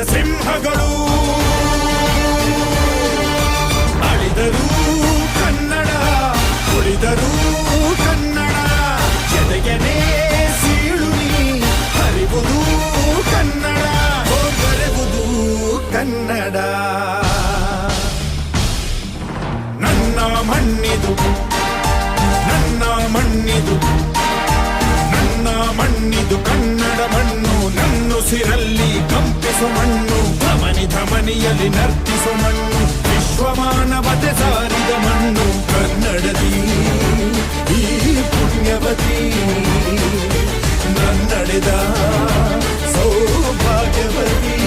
ಸಿಂಹಗಳು ಅಳಿದರು ಕನ್ನಡ, ಉಳಿದರು ಕನ್ನಡ. ಎದೆಗೆನೆ ಸೀಳುನಿ ಹರಿವುದು ಕನ್ನಡ, ಬರೆವುದು ಕನ್ನಡ. ನನ್ನ ಮಣ್ಣಿದು, ನನ್ನ ಮಣ್ಣಿದು, ನನ್ನ ಮಣ್ಣಿದು ಕನ್ನಡ ಮಣ್ಣು. ನನ್ನುಸಿರಲ್ಲಿ ಕಂಪಿಸು ಮಣ್ಣು, ಧಮನಿ ಧಮನಿಯಲ್ಲಿ ನರ್ತಿಸು ಮಣ್ಣು. ವಿಶ್ವಮಾನವತೆ ಸಾರಿದ ಮಣ್ಣು ಕನ್ನಡದಿ ಈ ಪುಣ್ಯವತಿ. ನನ್ನಡೆದ ಸೌಭಾಗ್ಯವತಿ.